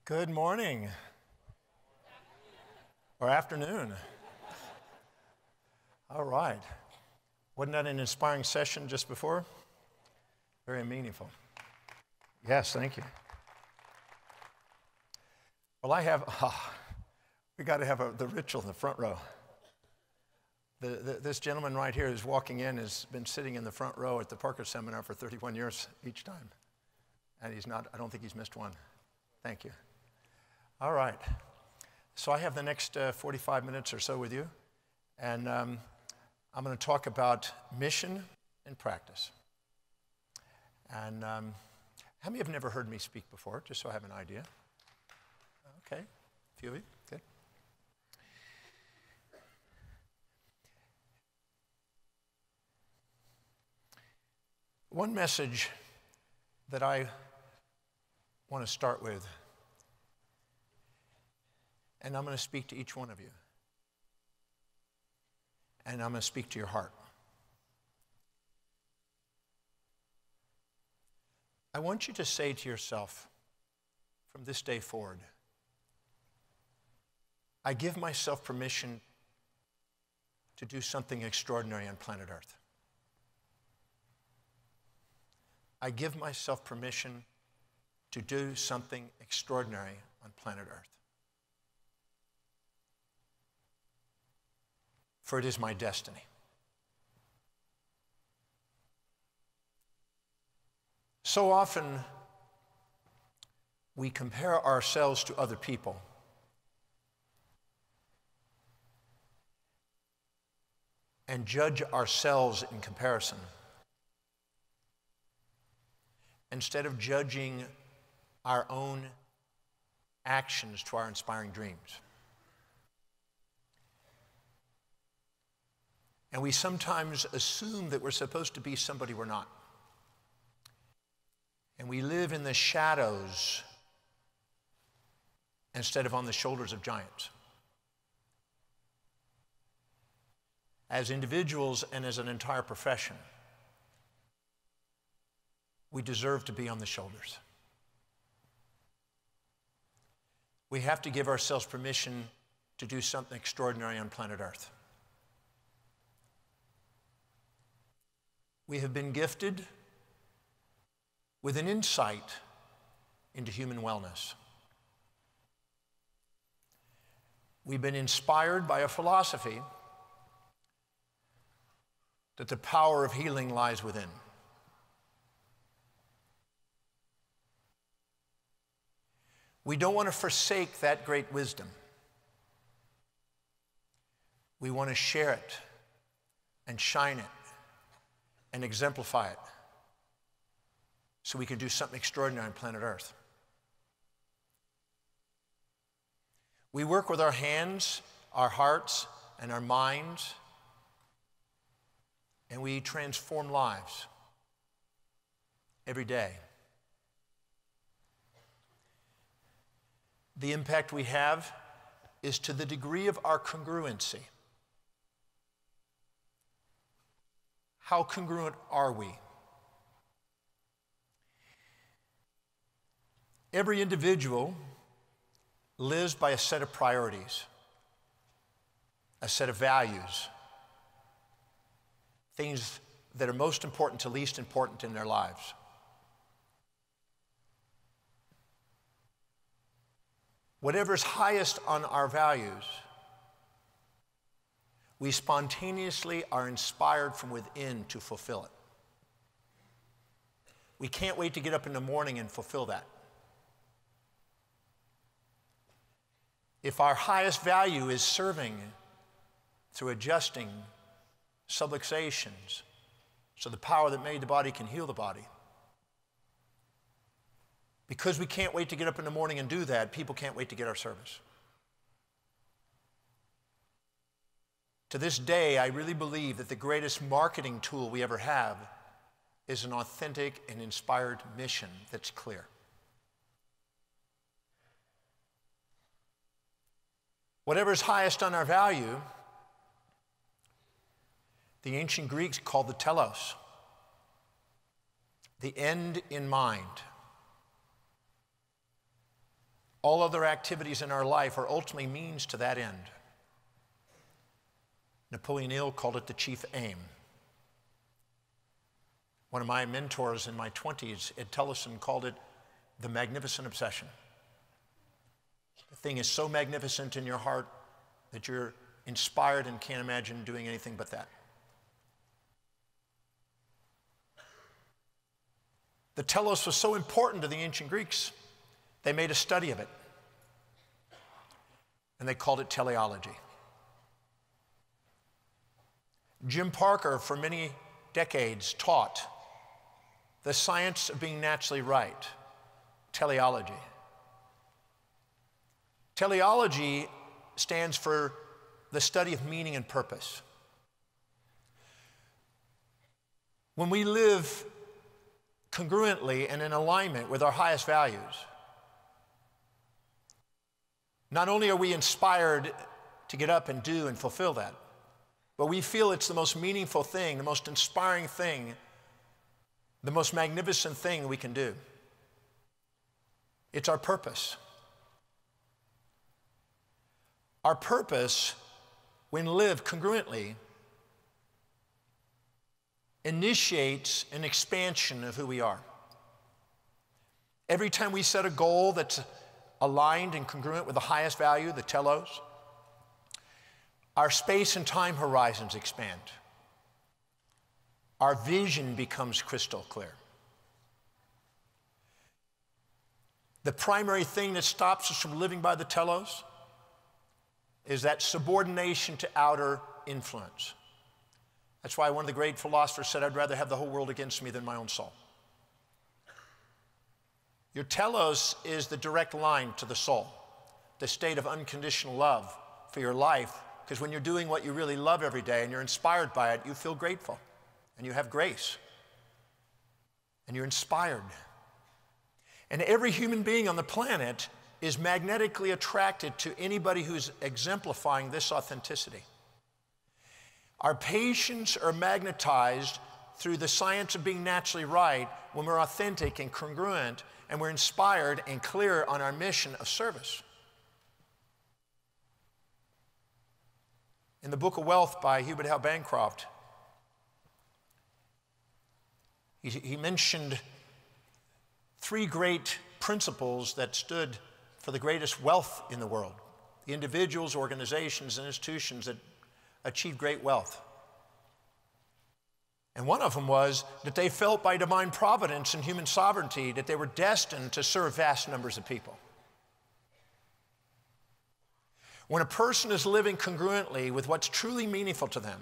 Good morning or afternoon. All right. Wasn't that an inspiring session just before? Very meaningful. Yes, thank you. Well, we got to have the ritual in the front row. This gentleman right here who's walking in has been sitting in the front row at the Parker Seminar for 31 years each time. And I don't think he's missed one. Thank you. All right. So I have the next 45 minutes or so with you. And I'm going to talk about mission and practice. And how many have never heard me speak before, just so I have an idea? Okay. A few of you. Good. One message that I want to start with, and I'm going to speak to each one of you, and I'm going to speak to your heart. I want you to say to yourself, from this day forward, I give myself permission to do something extraordinary on planet Earth. I give myself permission to do something extraordinary on planet Earth. For it is my destiny. So often, we compare ourselves to other people. And judge ourselves in comparison, instead of judging our own actions to our inspiring dreams. And we sometimes assume that we're supposed to be somebody we're not. And we live in the shadows instead of on the shoulders of giants. As individuals and as an entire profession, we deserve to be on the shoulders. We have to give ourselves permission to do something extraordinary on planet Earth. We have been gifted with an insight into human wellness. We've been inspired by a philosophy that the power of healing lies within. We don't want to forsake that great wisdom. We want to share it and shine it and exemplify it so we can do something extraordinary on planet Earth. We work with our hands, our hearts, and our minds, and we transform lives every day. The impact we have is to the degree of our congruency. How congruent are we? Every individual lives by a set of priorities, a set of values, things that are most important to least important in their lives. Whatever's highest on our values, we spontaneously are inspired from within to fulfill it. We can't wait to get up in the morning and fulfill that. If our highest value is serving through adjusting subluxations so the power that made the body can heal the body, because we can't wait to get up in the morning and do that, people can't wait to get our service. To this day, I really believe that the greatest marketing tool we ever have is an authentic and inspired mission that's clear. Whatever's highest on our value, the ancient Greeks called the telos, the end in mind. All other activities in our life are ultimately means to that end. Napoleon Hill called it the chief aim. One of my mentors in my 20s, Ed Tellison, called it the magnificent obsession. The thing is so magnificent in your heart that you're inspired and can't imagine doing anything but that. The telos was so important to the ancient Greeks, they made a study of it. And they called it teleology. Jim Parker, for many decades, taught the science of being naturally right, teleology. Teleology stands for the study of meaning and purpose. When we live congruently and in alignment with our highest values, not only are we inspired to get up and do and fulfill that, but we feel it's the most meaningful thing, the most inspiring thing, the most magnificent thing we can do. It's our purpose. Our purpose, when lived congruently, initiates an expansion of who we are. Every time we set a goal that's aligned and congruent with the highest value, the telos, our space and time horizons expand. Our vision becomes crystal clear. The primary thing that stops us from living by the telos is that subordination to outer influence. That's why one of the great philosophers said, I'd rather have the whole world against me than my own soul. Your telos is the direct line to the soul, the state of unconditional love for your life, because when you're doing what you really love every day and you're inspired by it, you feel grateful and you have grace and you're inspired. And every human being on the planet is magnetically attracted to anybody who's exemplifying this authenticity. Our patients are magnetized through the science of being naturally right when we're authentic and congruent and we're inspired and clear on our mission of service. In the Book of Wealth by Hubert Howe Bancroft, he mentioned three great principles that stood for the greatest wealth in the world, the individuals, organizations, and institutions that achieved great wealth. And one of them was that they felt by divine providence and human sovereignty that they were destined to serve vast numbers of people. When a person is living congruently with what's truly meaningful to them,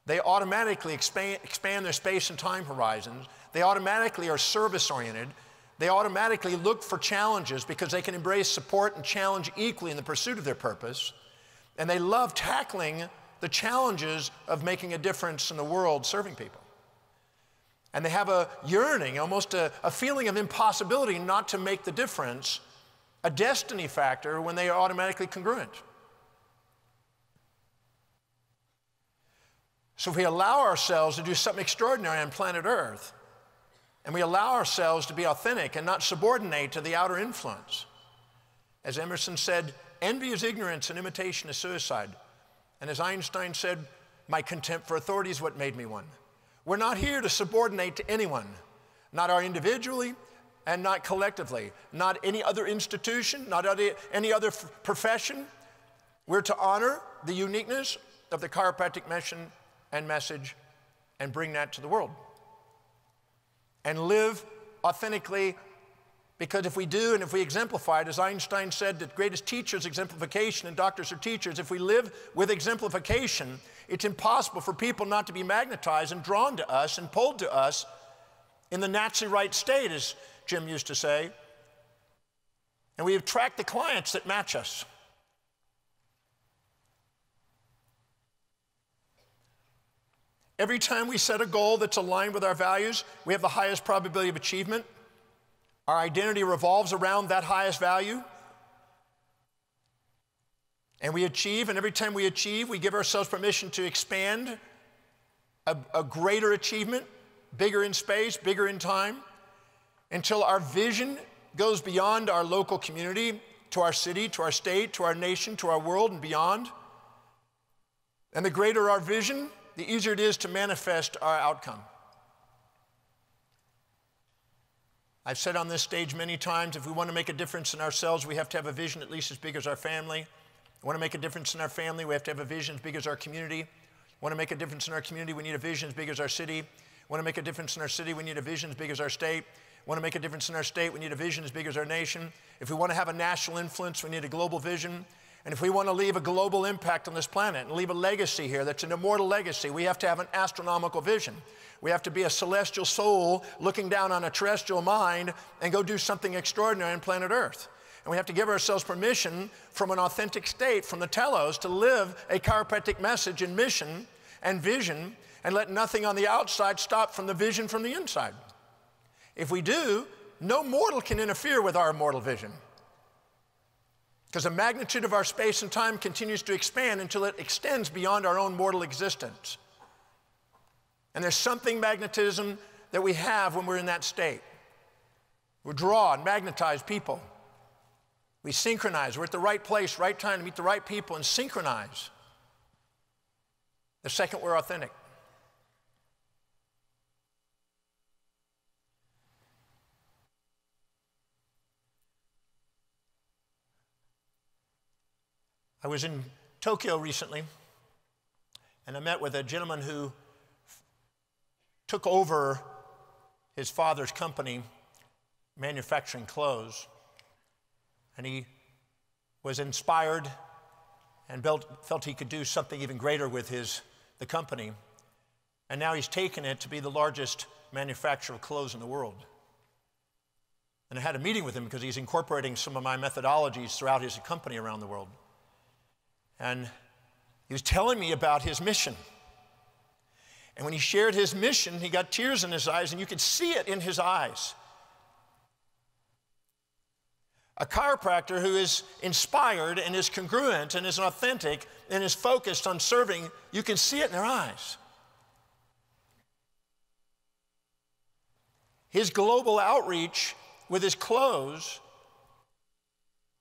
they automatically expand their space and time horizons. They automatically are service-oriented. They automatically look for challenges because they can embrace support and challenge equally in the pursuit of their purpose. And they love tackling the challenges of making a difference in the world, serving people. And they have a yearning, almost a feeling of impossibility not to make the difference, a destiny factor when they are automatically congruent. So if we allow ourselves to do something extraordinary on planet Earth, and we allow ourselves to be authentic and not subordinate to the outer influence, as Emerson said, envy is ignorance and imitation is suicide. And as Einstein said, my contempt for authority is what made me one. We're not here to subordinate to anyone, not our individually and not collectively, not any other institution, not any other profession. We're to honor the uniqueness of the chiropractic mission and message and bring that to the world. And live authentically, because if we do and if we exemplify it, as Einstein said, the greatest teacher is exemplification and doctors are teachers. If we live with exemplification, it's impossible for people not to be magnetized and drawn to us and pulled to us in the naturally right state, as Jim used to say. And we attract the clients that match us. Every time we set a goal that's aligned with our values, we have the highest probability of achievement. Our identity revolves around that highest value. And we achieve, and every time we achieve, we give ourselves permission to expand a greater achievement, bigger in space, bigger in time, until our vision goes beyond our local community to our city, to our state, to our nation, to our world and beyond. And the greater our vision, the easier it is to manifest our outcome. I've said on this stage many times, if we want to make a difference in ourselves, we have to have a vision at least as big as our family. We want to make a difference in our family, we have to have a vision as big as our community. We want to make a difference in our community, we need a vision as big as our city. We want to make a difference in our city, we need a vision as big as our state. We want to make a difference in our state, we need a vision as big as our nation. If we want to have a national influence, we need a global vision. And if we want to leave a global impact on this planet and leave a legacy here that's an immortal legacy, we have to have an astronomical vision. We have to be a celestial soul looking down on a terrestrial mind and go do something extraordinary on planet Earth. And we have to give ourselves permission from an authentic state, from the telos, to live a chiropractic message and mission and vision and let nothing on the outside stop from the vision from the inside. If we do, no mortal can interfere with our immortal vision. Because the magnitude of our space and time continues to expand until it extends beyond our own mortal existence. And there's something magnetism that we have when we're in that state. We draw and magnetize people. We synchronize. We're at the right place, right time to meet the right people and synchronize. The second, we're authentic. I was in Tokyo recently, and I met with a gentleman who took over his father's company manufacturing clothes, and he was inspired and felt he could do something even greater with the company, and now he's taken it to be the largest manufacturer of clothes in the world. And I had a meeting with him because he's incorporating some of my methodologies throughout his company around the world. And he was telling me about his mission. And when he shared his mission, he got tears in his eyes, and you could see it in his eyes. A chiropractor who is inspired and is congruent and is authentic and is focused on serving, you can see it in their eyes. His global outreach with his clothes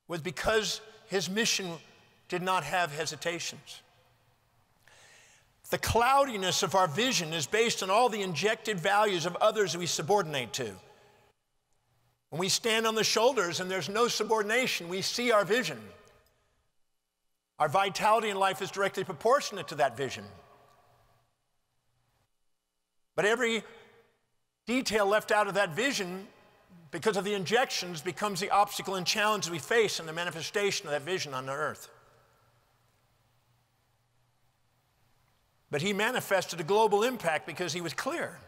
was because his mission did not have hesitations. The cloudiness of our vision is based on all the injected values of others we subordinate to. When we stand on the shoulders and there's no subordination, we see our vision. Our vitality in life is directly proportionate to that vision. But every detail left out of that vision, because of the injections, becomes the obstacle and challenge we face in the manifestation of that vision on the earth. But he manifested a global impact because he was clear.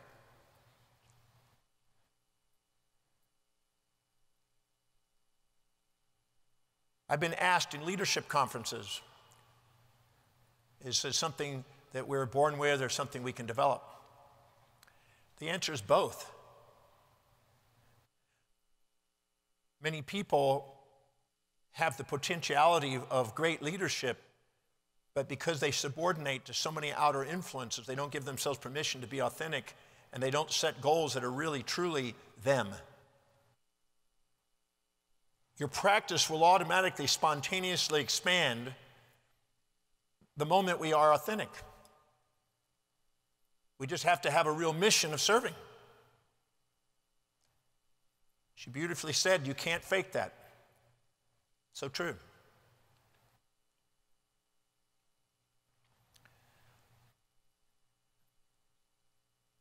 I've been asked in leadership conferences, is this something that we're born with or something we can develop? The answer is both. Many people have the potentiality of great leadership, but because they subordinate to so many outer influences, they don't give themselves permission to be authentic, and they don't set goals that are really, truly them. Your practice will automatically, spontaneously expand the moment we are authentic. We just have to have a real mission of serving. She beautifully said, you can't fake that. So true.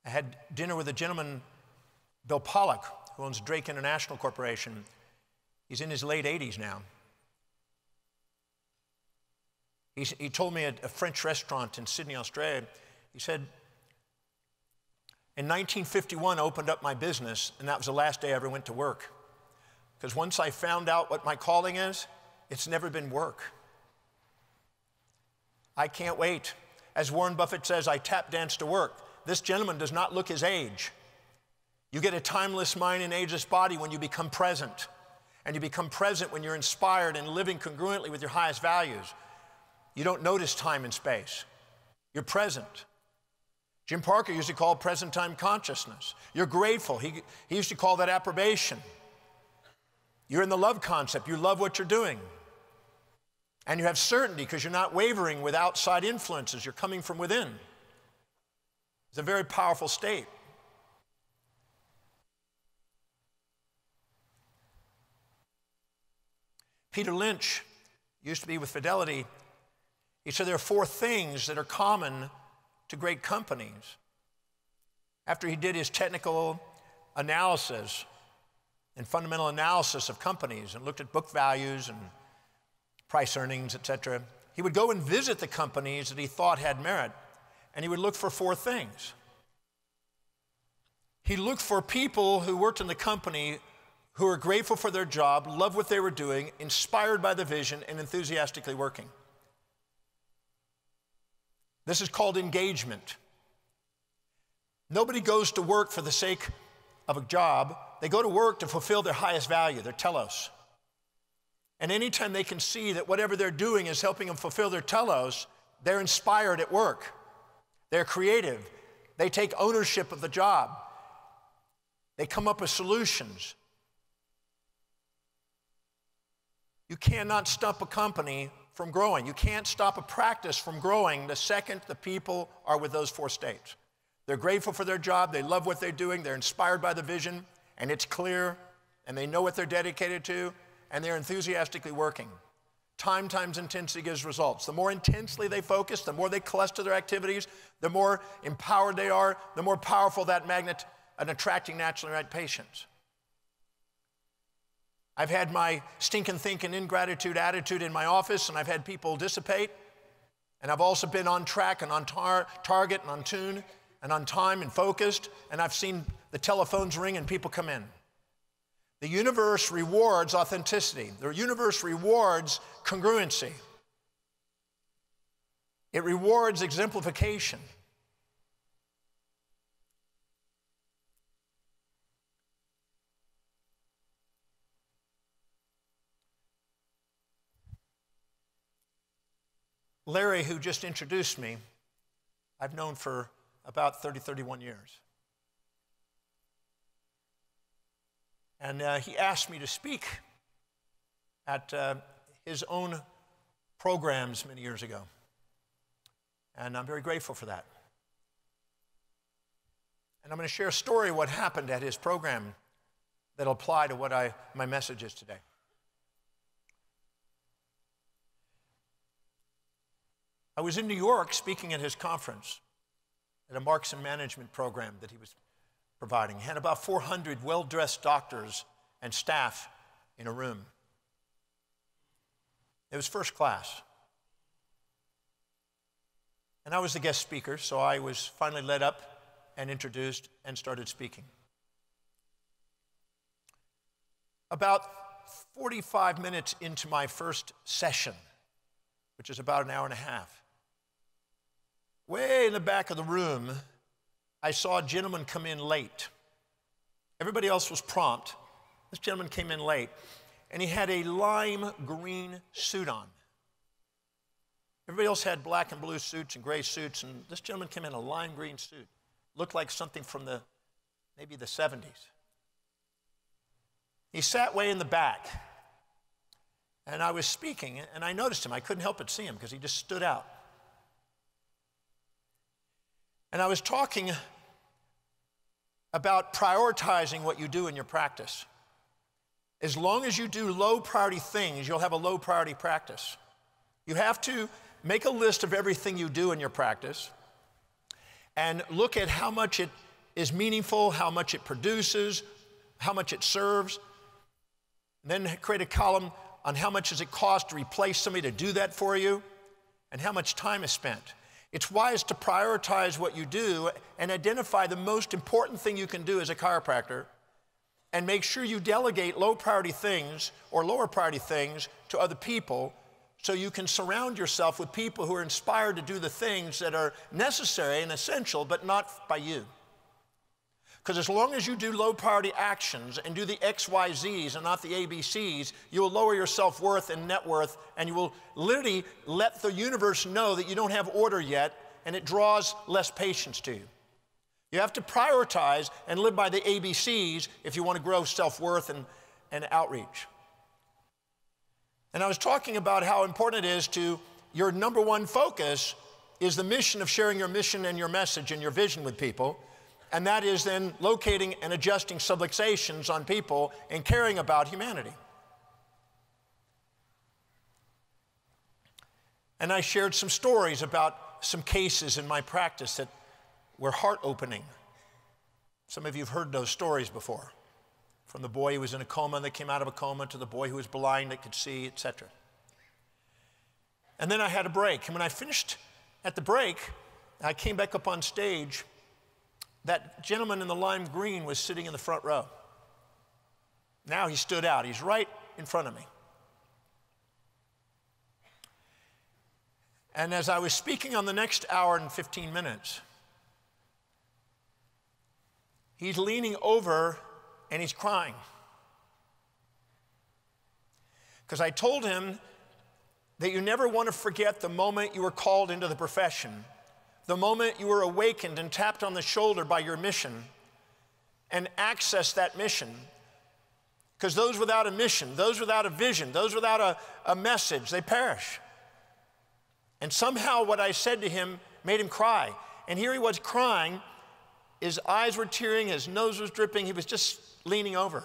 I had dinner with a gentleman, Bill Pollack, who owns Drake International Corporation. He's in his late 80s now. He told me at a French restaurant in Sydney, Australia, he said, in 1951, I opened up my business, and that was the last day I ever went to work. Because once I found out what my calling is, it's never been work. I can't wait. As Warren Buffett says, I tap dance to work. This gentleman does not look his age. You get a timeless mind and ageless body when you become present. And you become present when you're inspired and living congruently with your highest values. You don't notice time and space. You're present. Jim Parker used to call present time consciousness. You're grateful. He used to call that approbation. You're in the love concept. You love what you're doing. And you have certainty because you're not wavering with outside influences. You're coming from within. It's a very powerful state. Peter Lynch used to be with Fidelity. He said there are 4 things that are common to great companies. After he did his technical analysis and fundamental analysis of companies and looked at book values and price earnings, etc., he would go and visit the companies that he thought had merit, and he would look for 4 things. He looked for people who worked in the company who were grateful for their job, loved what they were doing, inspired by the vision, and enthusiastically working. This is called engagement. Nobody goes to work for the sake of a job. They go to work to fulfill their highest value, their telos. And anytime they can see that whatever they're doing is helping them fulfill their telos, they're inspired at work. They're creative. They take ownership of the job. They come up with solutions. You cannot stop a company from growing. You can't stop a practice from growing the second the people are with those 4 states. They're grateful for their job, they love what they're doing, they're inspired by the vision, and it's clear, and they know what they're dedicated to, and they're enthusiastically working. Time times intensity gives results. The more intensely they focus, the more they cluster their activities, the more empowered they are, the more powerful that magnet at attracting naturally right patients. I've had my stinking thinking ingratitude attitude in my office, and I've had people dissipate, and I've also been on track and on target and on tune and on time and focused, and I've seen the telephones ring and people come in. The universe rewards authenticity. The universe rewards congruency. It rewards exemplification. Larry, who just introduced me, I've known for about 31 years. And he asked me to speak at his own programs many years ago. And I'm very grateful for that. And I'm going to share a story of what happened at his program that'll apply to what my message is today. I was in New York speaking at his conference at a Marks and Management program that he was providing. He had about 400 well-dressed doctors and staff in a room. It was first class. And I was the guest speaker, so I was finally led up and introduced and started speaking. About 45 minutes into my first session, which is about an hour and a half, way in the back of the room, I saw a gentleman come in late. Everybody else was prompt. This gentleman came in late, and he had a lime green suit on. Everybody else had black and blue suits and gray suits, and this gentleman came in a lime green suit. Looked like something from maybe the 70s. He sat way in the back, and I was speaking, and I noticed him. I couldn't help but see him because he just stood out. And I was talking about prioritizing what you do in your practice. As long as you do low priority things, you'll have a low priority practice. You have to make a list of everything you do in your practice and look at how much it is meaningful, how much it produces, how much it serves. And then create a column on how much does it cost to replace somebody to do that for you and how much time is spent. It's wise to prioritize what you do and identify the most important thing you can do as a chiropractor and make sure you delegate low priority things or lower priority things to other people so you can surround yourself with people who are inspired to do the things that are necessary and essential, but not by you. Because as long as you do low priority actions and do the XYZs and not the ABCs, you will lower your self-worth and net worth, and you will literally let the universe know that you don't have order yet, and it draws less patience to you. You have to prioritize and live by the ABCs if you want to grow self-worth and outreach. And I was talking about how important it is to your number one focus is the mission of sharing your mission and your message and your vision with people. And that is then locating and adjusting subluxations on people and caring about humanity. And I shared some stories about some cases in my practice that were heart-opening. Some of you have heard those stories before. From the boy who was in a coma that came out of a coma to the boy who was blind that could see, etc. And then I had a break. And when I finished at the break, I came back up on stage. That gentleman in the lime green was sitting in the front row. Now he stood out. He's right in front of me. And as I was speaking on the next hour and 15 minutes, he's leaning over and he's crying. Because I told him that you never want to forget the moment you were called into the profession, the moment you were awakened and tapped on the shoulder by your mission and accessed that mission. Because those without a mission, those without a vision, those without a message, they perish. And somehow what I said to him made him cry. And here he was crying. His eyes were tearing, his nose was dripping, he was just leaning over.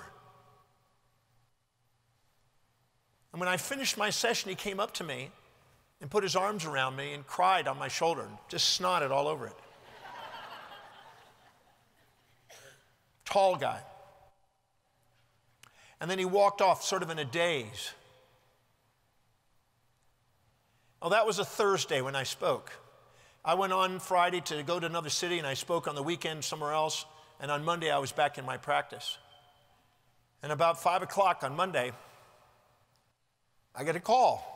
And when I finished my session, he came up to me and put his arms around me and cried on my shoulder, and just snotted all over it. Tall guy. And then he walked off sort of in a daze. Well, that was a Thursday when I spoke. I went on Friday to go to another city, and I spoke on the weekend somewhere else, and on Monday I was back in my practice. And about 5 o'clock on Monday, I get a call.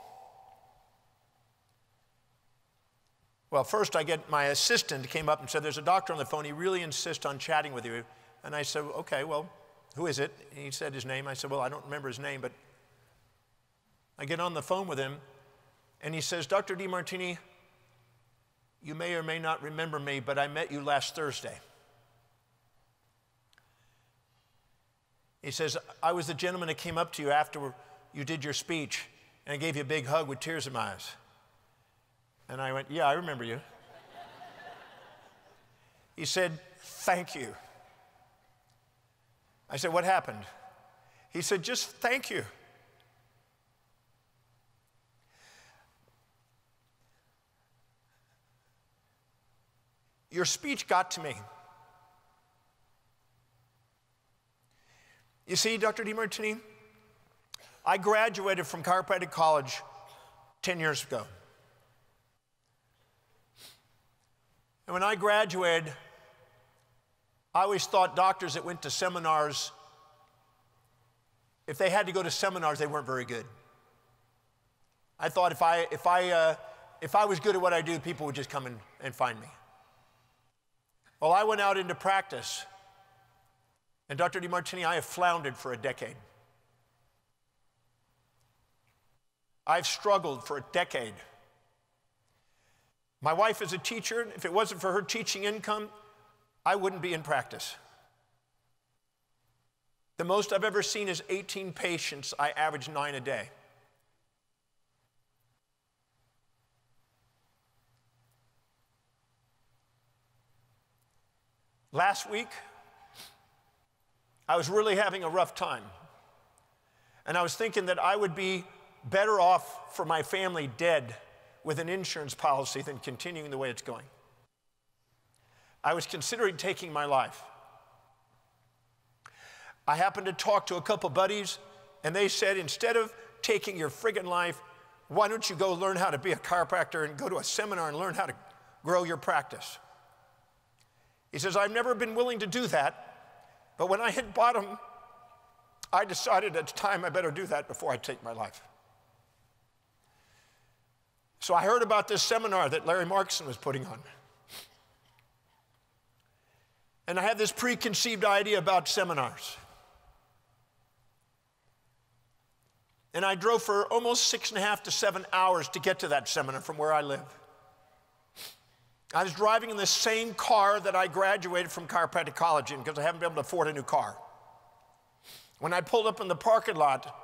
Well, first I get my assistant came up and said, there's a doctor on the phone, he really insists on chatting with you. And I said, okay, well, who is it? And he said his name. I said, well, I don't remember his name, but I get on the phone with him, and he says, Dr. Demartini, you may or may not remember me, but I met you last Thursday. He says, I was the gentleman that came up to you after you did your speech, and I gave you a big hug with tears in my eyes. And I went, yeah, I remember you. He said, thank you. I said, what happened? He said, just thank you. Your speech got to me. You see, Dr. Demartini, I graduated from chiropractic college 10 years ago. And when I graduated, I always thought doctors that went to seminars, if they had to go to seminars, they weren't very good. I thought if I was good at what I do, people would just come and find me. Well, I went out into practice, and Dr. Demartini, I have floundered for a decade. I've struggled for a decade. My wife is a teacher. If it wasn't for her teaching income, I wouldn't be in practice. The most I've ever seen is 18 patients. I average 9 a day. Last week, I was really having a rough time. And I was thinking that I would be better off for my family dead with an insurance policy than continuing the way it's going. I was considering taking my life. I happened to talk to a couple buddies, and they said, instead of taking your friggin' life, why don't you go learn how to be a chiropractor and go to a seminar and learn how to grow your practice? He says, I've never been willing to do that, but when I hit bottom, I decided it's time I better do that before I take my life. So I heard about this seminar that Larry Markson was putting on. And I had this preconceived idea about seminars. And I drove for almost 6.5 to 7 hours to get to that seminar from where I live. I was driving in the same car that I graduated from chiropractic college in because I haven't been able to afford a new car. When I pulled up in the parking lot,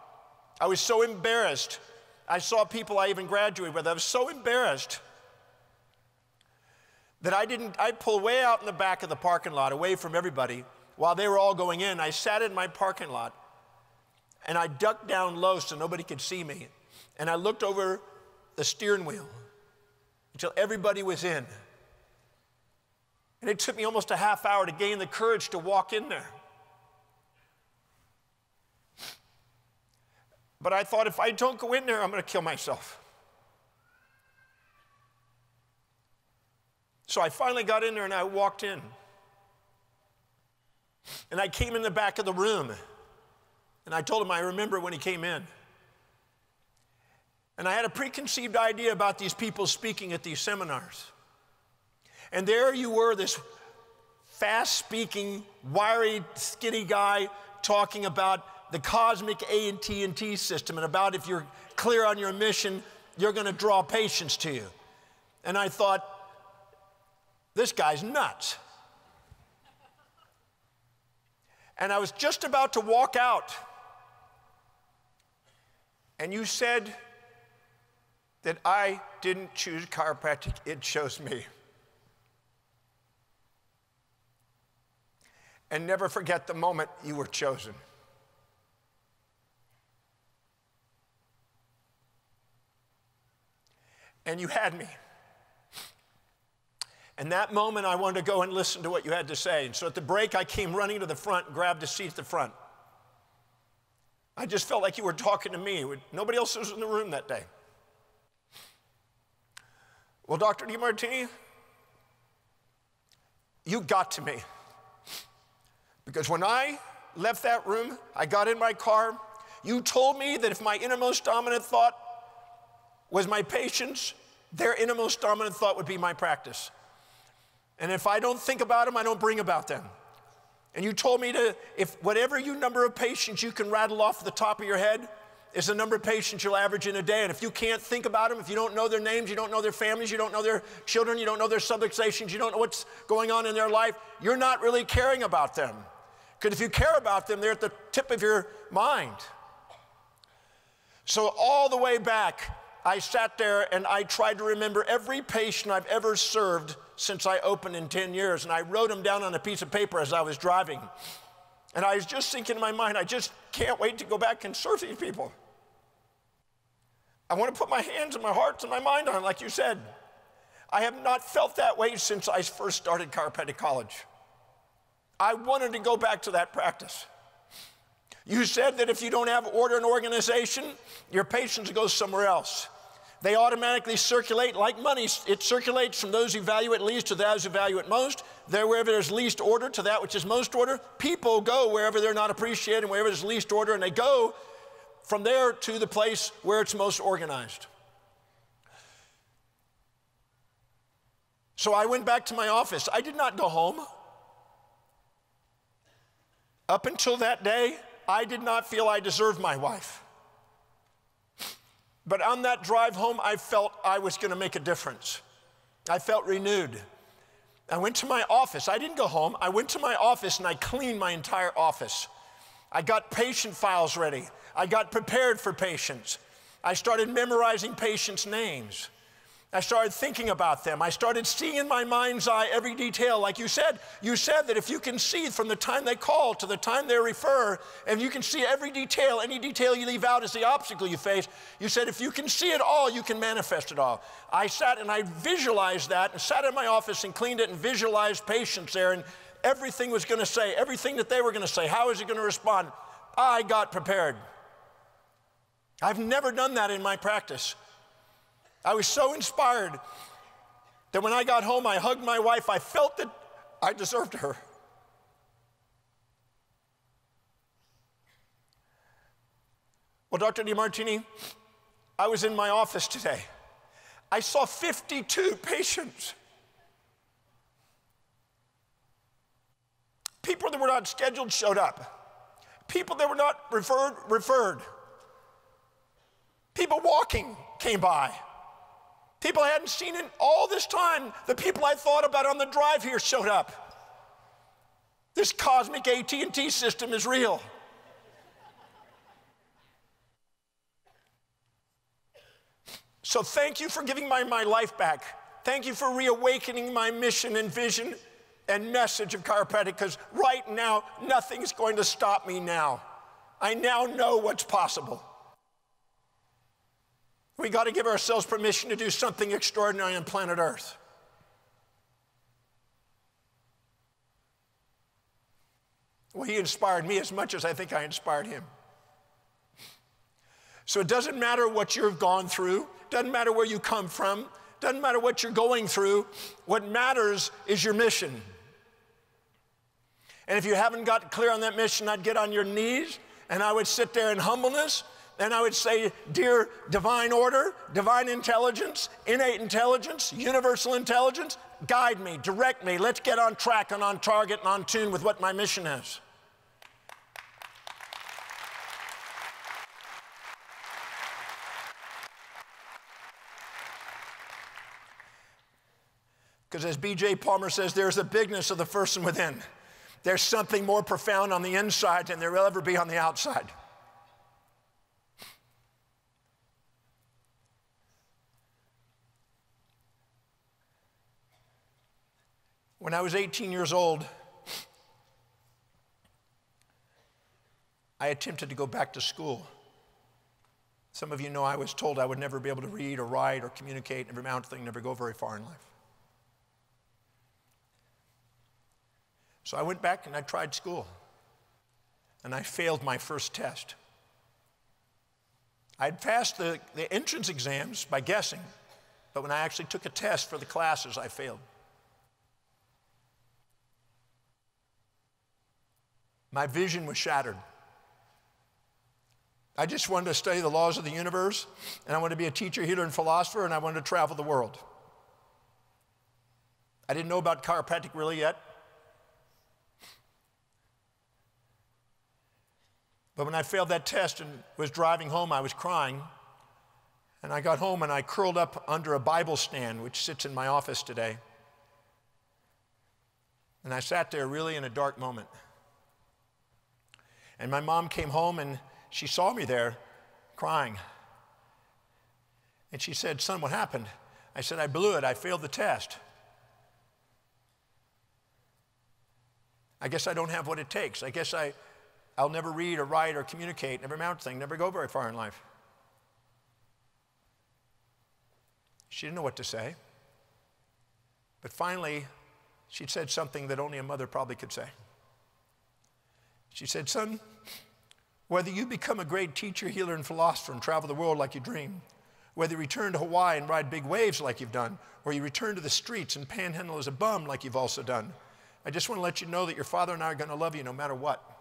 I was so embarrassed I saw people I even graduated with. I was so embarrassed that I'd pull way out in the back of the parking lot, away from everybody, while they were all going in. I sat in my parking lot, and I ducked down low so nobody could see me. And I looked over the steering wheel until everybody was in. And it took me almost a half hour to gain the courage to walk in there. But I thought, if I don't go in there, I'm going to kill myself. So I finally got in there and I walked in. And I came in the back of the room. And I told him I remember when he came in. And I had a preconceived idea about these people speaking at these seminars. And there you were, this fast-speaking, wiry, skinny guy talking about the cosmic AT&T system and about if you're clear on your mission, you're going to draw patients to you. And I thought, this guy's nuts. And I was just about to walk out, and you said that I didn't choose chiropractic, it chose me. And never forget the moment you were chosen. And you had me. And that moment, I wanted to go and listen to what you had to say. And so at the break, I came running to the front and grabbed a seat at the front. I just felt like you were talking to me. Nobody else was in the room that day. Well, Dr. Demartini, you got to me. Because when I left that room, I got in my car, you told me that if my innermost dominant thought was my patients, their innermost dominant thought would be my practice. And if I don't think about them, I don't bring about them. And you told me if whatever number of patients you can rattle off the top of your head is the number of patients you'll average in a day. And if you can't think about them, if you don't know their names, you don't know their families, you don't know their children, you don't know their subluxations, you don't know what's going on in their life, you're not really caring about them. Because if you care about them, they're at the tip of your mind. So all the way back, I sat there and I tried to remember every patient I've ever served since I opened in 10 years. And I wrote them down on a piece of paper as I was driving. And I was just thinking in my mind, I just can't wait to go back and serve these people. I want to put my hands and my heart and my mind on it, like you said. I have not felt that way since I first started chiropractic college. I wanted to go back to that practice. You said that if you don't have order and organization, your patients go somewhere else. They automatically circulate like money. It circulates from those who value it least to those who value it most. Wherever there's least order to that which is most order. People go wherever they're not appreciated and wherever there's least order, and they go from there to the place where it's most organized. So I went back to my office. I did not go home. Up until that day, I did not feel I deserved my wife. But on that drive home, I felt I was going to make a difference. I felt renewed. I went to my office. I didn't go home. I went to my office and I cleaned my entire office. I got patient files ready. I got prepared for patients. I started memorizing patients' names. I started thinking about them. I started seeing in my mind's eye every detail. Like you said that if you can see from the time they call to the time they refer, and you can see every detail, any detail you leave out is the obstacle you face. You said if you can see it all, you can manifest it all. I sat and I visualized that and sat in my office and cleaned it and visualized patients there, and everything was going to say, everything that they were going to say, how is it going to respond? I got prepared. I've never done that in my practice. I was so inspired that when I got home, I hugged my wife. I felt that I deserved her. Well, Dr. Demartini, I was in my office today. I saw 52 patients. People that were not scheduled showed up. People that were not referred. People walking came by. People I hadn't seen in all this time. The people I thought about on the drive here showed up. This cosmic AT&T system is real. So thank you for giving my life back. Thank you for reawakening my mission and vision and message of chiropractic, because right now, nothing's going to stop me now. I now know what's possible. We got to give ourselves permission to do something extraordinary on planet Earth. Well, he inspired me as much as I think I inspired him. So it doesn't matter what you've gone through, doesn't matter where you come from, doesn't matter what you're going through. What matters is your mission. And if you haven't got clear on that mission, I'd get on your knees and I would sit there in humbleness and I would say, dear divine order, divine intelligence, innate intelligence, universal intelligence, guide me, direct me. Let's get on track and on target and on tune with what my mission is. Because as B.J. Palmer says, there's the bigness of the person within. There's something more profound on the inside than there will ever be on the outside. When I was 18 years old, I attempted to go back to school. Some of you know I was told I would never be able to read or write or communicate, never amount to thing, never go very far in life. So I went back and I tried school, and I failed my first test. I'd passed the entrance exams by guessing, but when I actually took a test for the classes, I failed. My vision was shattered. I just wanted to study the laws of the universe, and I wanted to be a teacher, healer, and philosopher, and I wanted to travel the world. I didn't know about chiropractic really yet. But when I failed that test and was driving home, I was crying. And I got home and I curled up under a Bible stand, which sits in my office today. And I sat there really in a dark moment. And my mom came home and she saw me there crying. And she said, son, what happened? I said, I blew it. I failed the test. I guess I don't have what it takes. I guess I'll never read or write or communicate, never amount to thing, never go very far in life. She didn't know what to say. But finally, she said something that only a mother probably could say. She said, son, whether you become a great teacher, healer, and philosopher and travel the world like you dream, whether you return to Hawaii and ride big waves like you've done, or you return to the streets and panhandle as a bum like you've also done, I just want to let you know that your father and I are going to love you no matter what.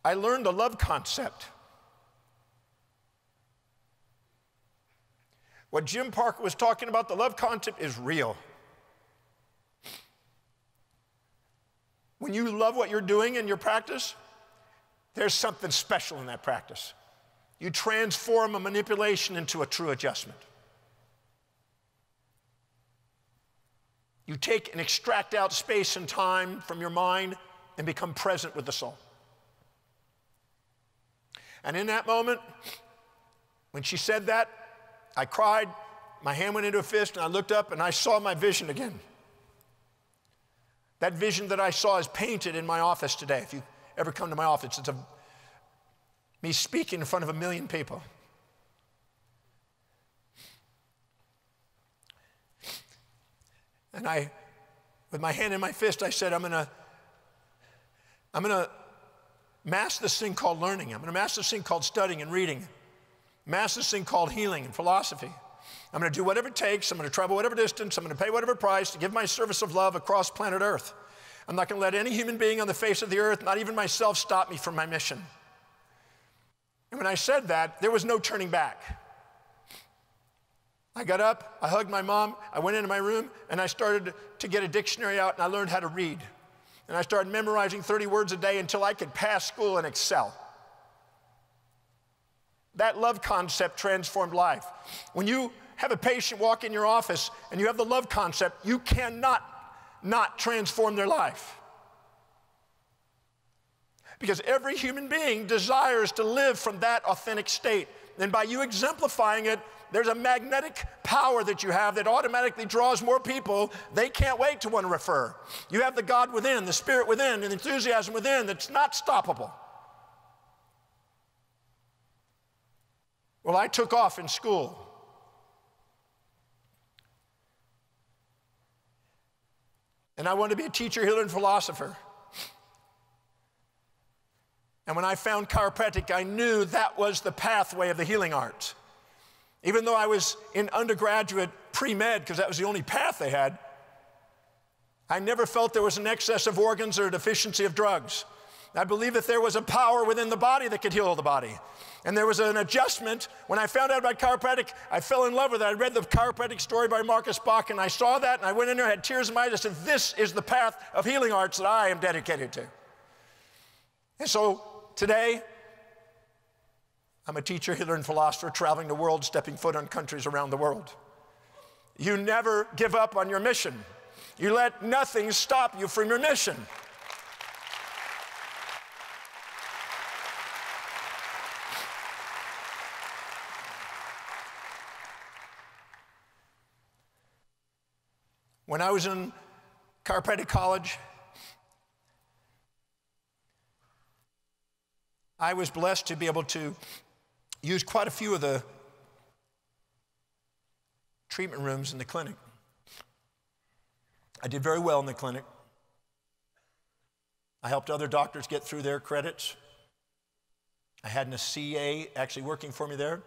I learned the love concept. What Jim Parker was talking about, the love concept, is real. When you love what you're doing in your practice, there's something special in that practice. You transform a manipulation into a true adjustment. You take and extract out space and time from your mind and become present with the soul. And in that moment, when she said that, I cried, my hand went into a fist, and I looked up and I saw my vision again. That vision that I saw is painted in my office today. If you ever come to my office, it's me speaking in front of 1 million people. And with my hand in my fist, I said, I'm gonna master this thing called learning. I'm going to master this thing called studying and reading. Master this thing called healing and philosophy. I'm going to do whatever it takes. I'm going to travel whatever distance. I'm going to pay whatever price to give my service of love across planet Earth. I'm not going to let any human being on the face of the earth, not even myself, stop me from my mission. And when I said that, there was no turning back. I got up, I hugged my mom, I went into my room, and I started to get a dictionary out, and I learned how to read. And I started memorizing 30 words a day until I could pass school and excel. That love concept transformed life. When you have a patient walk in your office and you have the love concept, you cannot not transform their life. Because every human being desires to live from that authentic state. and by you exemplifying it, there's a magnetic power that you have that automatically draws more people. They can't wait to want to refer. You have the God within, the Spirit within, and enthusiasm within that's not stoppable. Well, I took off in school. And I wanted to be a teacher, healer, and philosopher. And when I found chiropractic, I knew that was the pathway of the healing arts. Even though I was in undergraduate pre-med, because that was the only path they had, I never felt there was an excess of organs or a deficiency of drugs. I believed that there was a power within the body that could heal the body. And there was an adjustment. When I found out about chiropractic, I fell in love with it. I read the chiropractic story by Marcus Bach, and I saw that, and I went in there, had tears in my eyes. I said, this is the path of healing arts that I am dedicated to. And so today, I'm a teacher, healer, and philosopher, traveling the world, stepping foot on countries around the world. You never give up on your mission. You let nothing stop you from your mission. When I was in chiropractic college, I was blessed to be able to use quite a few of the treatment rooms in the clinic. I did very well in the clinic. I helped other doctors get through their credits. I had an CA actually working for me there.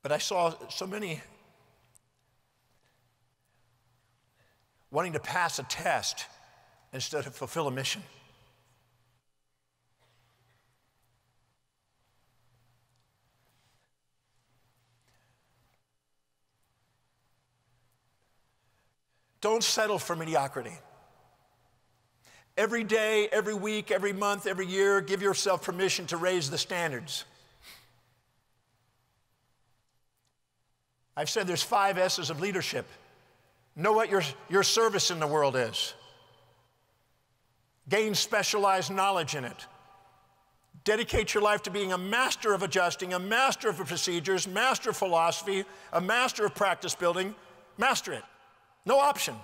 But I saw so many wanting to pass a test instead of fulfill a mission. Don't settle for mediocrity. Every day, every week, every month, every year, give yourself permission to raise the standards. I've said there's 5 S's of leadership. Know what your service in the world is. Gain specialized knowledge in it. Dedicate your life to being a master of adjusting, a master of procedures, master of philosophy, a master of practice building. Master it. No option.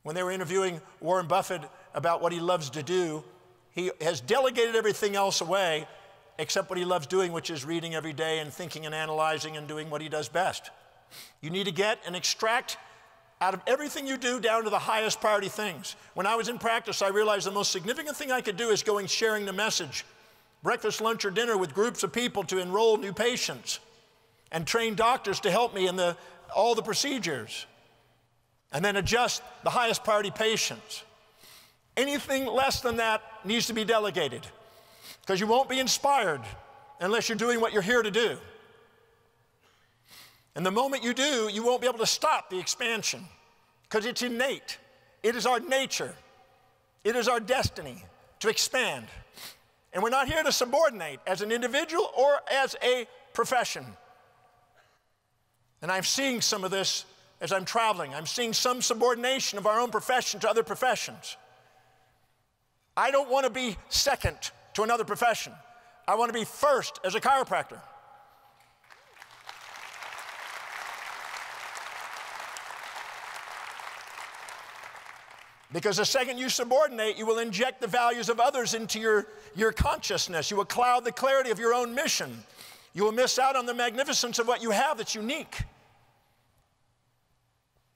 When they were interviewing Warren Buffett about what he loves to do, he has delegated everything else away except what he loves doing, which is reading every day and thinking and analyzing and doing what he does best. You need to get and extract out of everything you do down to the highest priority things. When I was in practice, I realized the most significant thing I could do is going sharing the message. Breakfast, lunch, or dinner with groups of people to enroll new patients and train doctors to help me in all the procedures. And then adjust the highest priority patients. Anything less than that needs to be delegated. Because you won't be inspired unless you're doing what you're here to do. And the moment you do, you won't be able to stop the expansion because it's innate. It is our nature. It is our destiny to expand. And we're not here to subordinate as an individual or as a profession. And I'm seeing some of this as I'm traveling. I'm seeing some subordination of our own profession to other professions. I don't want to be second to another profession. I want to be first as a chiropractor. Because the second you subordinate, you will inject the values of others into your consciousness. You will cloud the clarity of your own mission. You will miss out on the magnificence of what you have that's unique.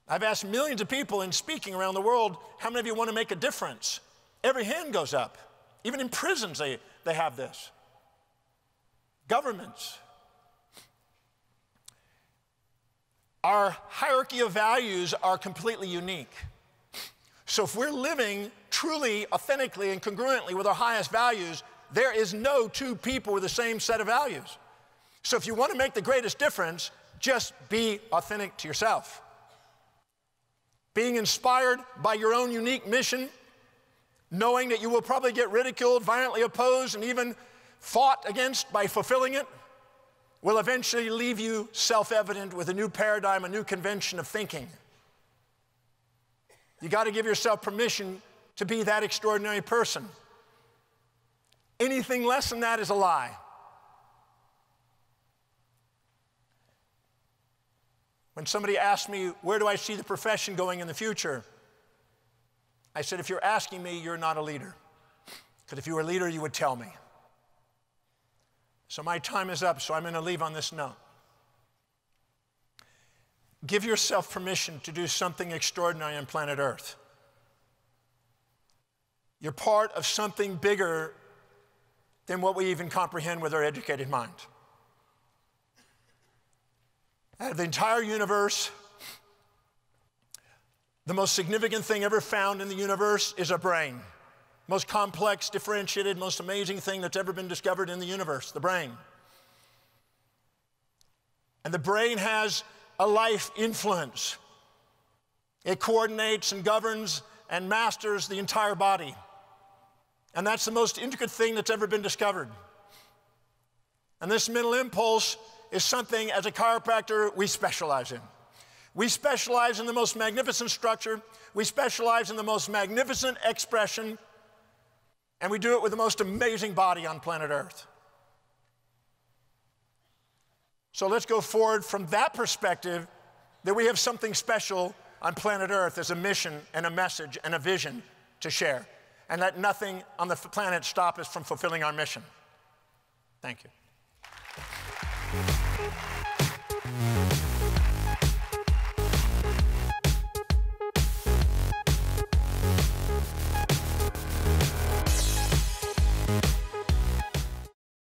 I've asked millions of people in speaking around the world, how many of you want to make a difference? Every hand goes up. Even in prisons, they have this. Governments. Our hierarchy of values are completely unique. So if we're living truly, authentically, and congruently with our highest values, there is no 2 people with the same set of values. So if you want to make the greatest difference, just be authentic to yourself. Being inspired by your own unique mission, knowing that you will probably get ridiculed, violently opposed, and even fought against by fulfilling it, will eventually leave you self-evident with a new paradigm, a new convention of thinking. You got to give yourself permission to be that extraordinary person. Anything less than that is a lie. When somebody asked me, where do I see the profession going in the future? I said, if you're asking me, you're not a leader. Because if you were a leader, you would tell me. So my time is up, so I'm going to leave on this note. Give yourself permission to do something extraordinary on planet Earth. You're part of something bigger than what we even comprehend with our educated mind. Out of the entire universe, the most significant thing ever found in the universe is a brain. Most complex, differentiated, most amazing thing that's ever been discovered in the universe, the brain. And the brain has a life influence. It coordinates and governs and masters the entire body. And that's the most intricate thing that's ever been discovered. And this mental impulse is something, as a chiropractor, we specialize in. We specialize in the most magnificent structure. We specialize in the most magnificent expression. And we do it with the most amazing body on planet Earth. So let's go forward from that perspective, that we have something special on planet Earth as a mission and a message and a vision to share. And let nothing on the planet stop us from fulfilling our mission. Thank you.